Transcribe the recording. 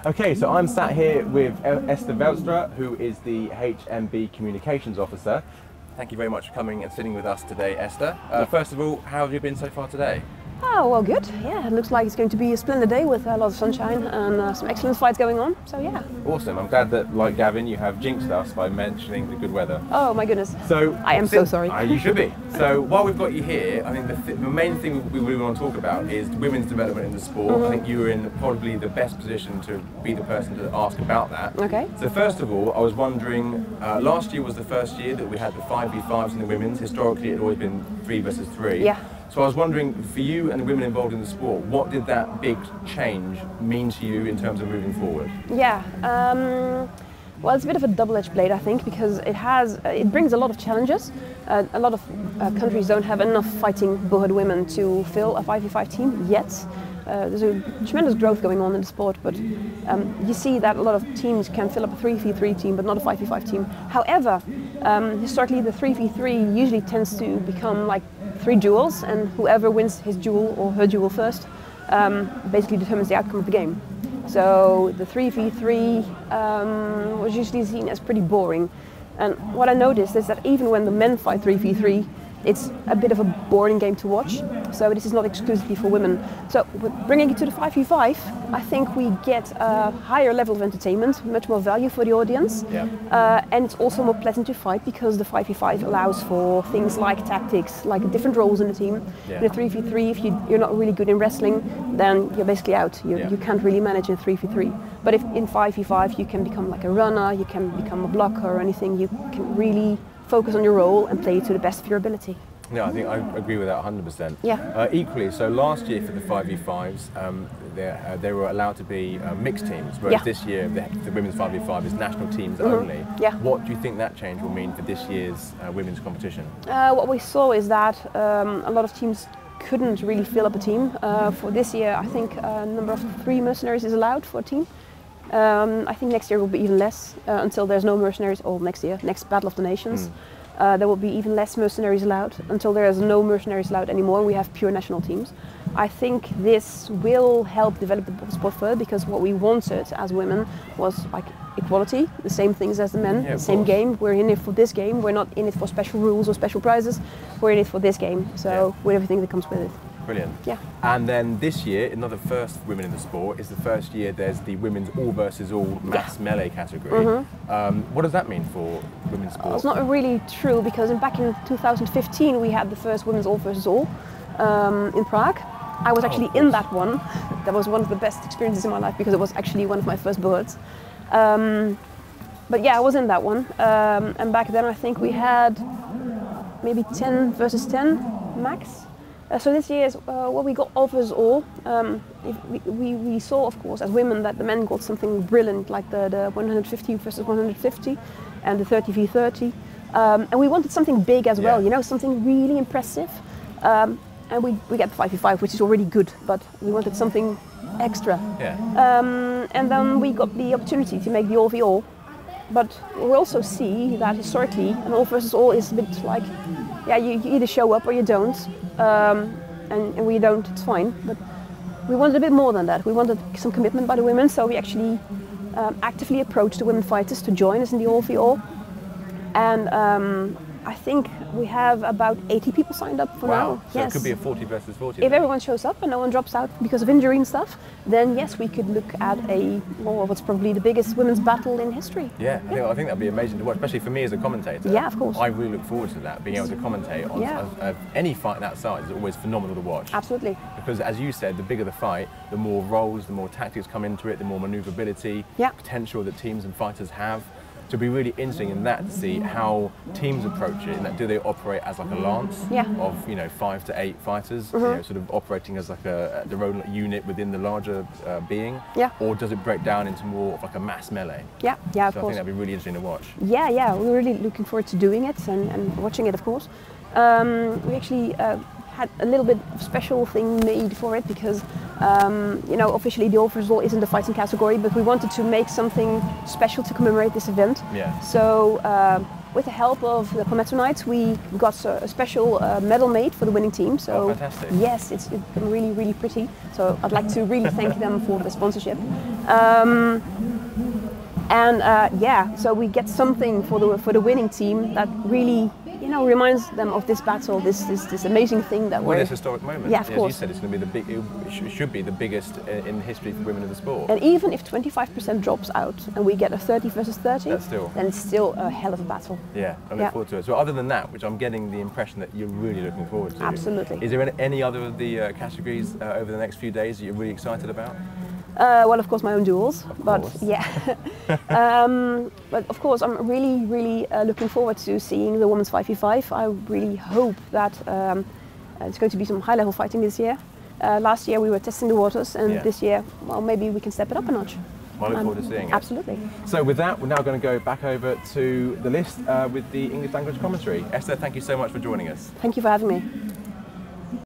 Okay, so I'm sat here with Esther Veldstra, who is the HMB Communications Officer. Thank you very much for coming and sitting with us today, Esther. First of all, how have you been so far today? Oh, well, good. Yeah, it looks like it's going to be a splendid day with a lot of sunshine and some excellent fights going on. So, yeah. Awesome. I'm glad that, like Gavin, you have jinxed us by mentioning the good weather. Oh, my goodness. So I am so sorry. You should be. So, while we've got you here, I think the main thing we really want to talk about is women's development in the sport. I think you're in probably the best position to be the person to ask about that. Okay. So, first of all, I was wondering, last year was the first year that we had the 5v5s in the women's. Historically, it had always been 3 versus 3. Yeah. So I was wondering, for you and the women involved in the sport, what did that big change mean to you in terms of moving forward? Yeah, well, it's a bit of a double-edged blade, I think, because it brings a lot of challenges. A lot of countries don't have enough fighting bullhead women to fill a 5v5 team yet. There's a tremendous growth going on in the sport, but you see that a lot of teams can fill up a 3v3 team, but not a 5v5 team. However, historically the 3v3 usually tends to become like 3 duels, and whoever wins his duel or her duel first basically determines the outcome of the game. So the 3v3 was usually seen as pretty boring. And what I noticed is that even when the men fight 3v3, it's a bit of a boring game to watch. So this is not exclusively for women. So with bringing it to the 5v5, I think we get a higher level of entertainment, much more value for the audience. Yeah. And it's also more pleasant to fight because the 5v5 allows for things like tactics, like different roles in the team. Yeah. In a 3v3, if you're not really good in wrestling, then you're basically out. You can't really manage in 3v3. But if in 5v5 you can become like a runner, you can become a blocker or anything, you can really focus on your role and play to the best of your ability. Yeah, I think I agree with that 100%. Yeah. Equally, so last year for the 5v5s, they were allowed to be mixed teams, whereas this year the women's 5v5 is national teams only. Yeah. What do you think that change will mean for this year's women's competition? What we saw is that a lot of teams couldn't really fill up a team. For this year, I think a number of 3 mercenaries is allowed for a team. I think next year will be even less until there's no mercenaries, or next Battle of the Nations. There will be even less mercenaries allowed until there is no mercenaries allowed anymore. We have pure national teams. I think this will help develop the sport further because what we wanted as women was like equality, the same things as the men, the same game. We're in it for this game. We're not in it for special rules or special prizes. We're in it for this game. So with everything that comes with it. Brilliant. Yeah. And then this year, another first for women in the sport, is the first year there's the women's all versus all mass melee category. What does that mean for women's sport? It's not really true because back in 2015 we had the first women's all versus all in Prague. I was actually in that one. That was one of the best experiences in my life because it was actually one of my first bullets. But yeah, I was in that one. And back then I think we had maybe 10 versus 10 max. So this year, we got all versus all. We saw, of course, as women, that the men got something brilliant, like the 150 versus 150 and the 30v30. And we wanted something big as well, you know, something really impressive. And we get the 5v5, which is already good, but we wanted something extra. Yeah. And then we got the opportunity to make the all v all. But we also see that historically, an all versus all is a bit like, yeah, you either show up or you don't, and we don't, it's fine. But we wanted a bit more than that. We wanted some commitment by the women, so we actually actively approached the women fighters to join us in the all v all. And I think we have about 80 people signed up for now. So it could be a 40 versus 40. If everyone shows up and no one drops out because of injury and stuff, then yes, we could look at what's probably the biggest women's battle in history. Yeah, I think that'd be amazing to watch, especially for me as a commentator. Yeah, of course. I really look forward to that, being able to commentate on any fight that size is always phenomenal to watch. Absolutely. Because as you said, the bigger the fight, the more roles, the more tactics come into it, the more maneuverability, potential that teams and fighters have. So it'd be really interesting in that to see how teams approach it. And that do they operate as like a lance of 5 to 8 fighters, sort of operating as like their own unit within the larger being, or does it break down into more of like a mass melee? Yeah, of course. I think that'd be really interesting to watch. Yeah, we're really looking forward to doing it and watching it, of course. We actually had a little bit of special thing made for it because officially the all versus all isn't a fighting category, but we wanted to make something special to commemorate this event. Yeah. So with the help of the Pometonites, we got a special medal made for the winning team. So fantastic. Yes, it's really, really pretty. So I'd like to really thank them for the sponsorship. So we get something for the winning team that really, reminds them of this battle, this amazing thing that this historic moment. Yeah, of course. As you said, it's going to be it should be the biggest in history for women in the sport. And even if 25% drops out and we get a 30 versus 30, then it's still a hell of a battle. Yeah, I look forward to it. So other than that, which I'm getting the impression that you're really looking forward to. Absolutely. Is there any other of the categories over the next few days that you're really excited about? Well, of course, my own duels, but of course, I'm really, really looking forward to seeing the women's 5v5. I really hope that it's going to be some high-level fighting this year. Last year we were testing the waters, and this year, well, maybe we can step it up a notch. I look forward to seeing it. Absolutely. So with that, we're now going to go back over to the list with the English language commentary. Esther, thank you so much for joining us. Thank you for having me.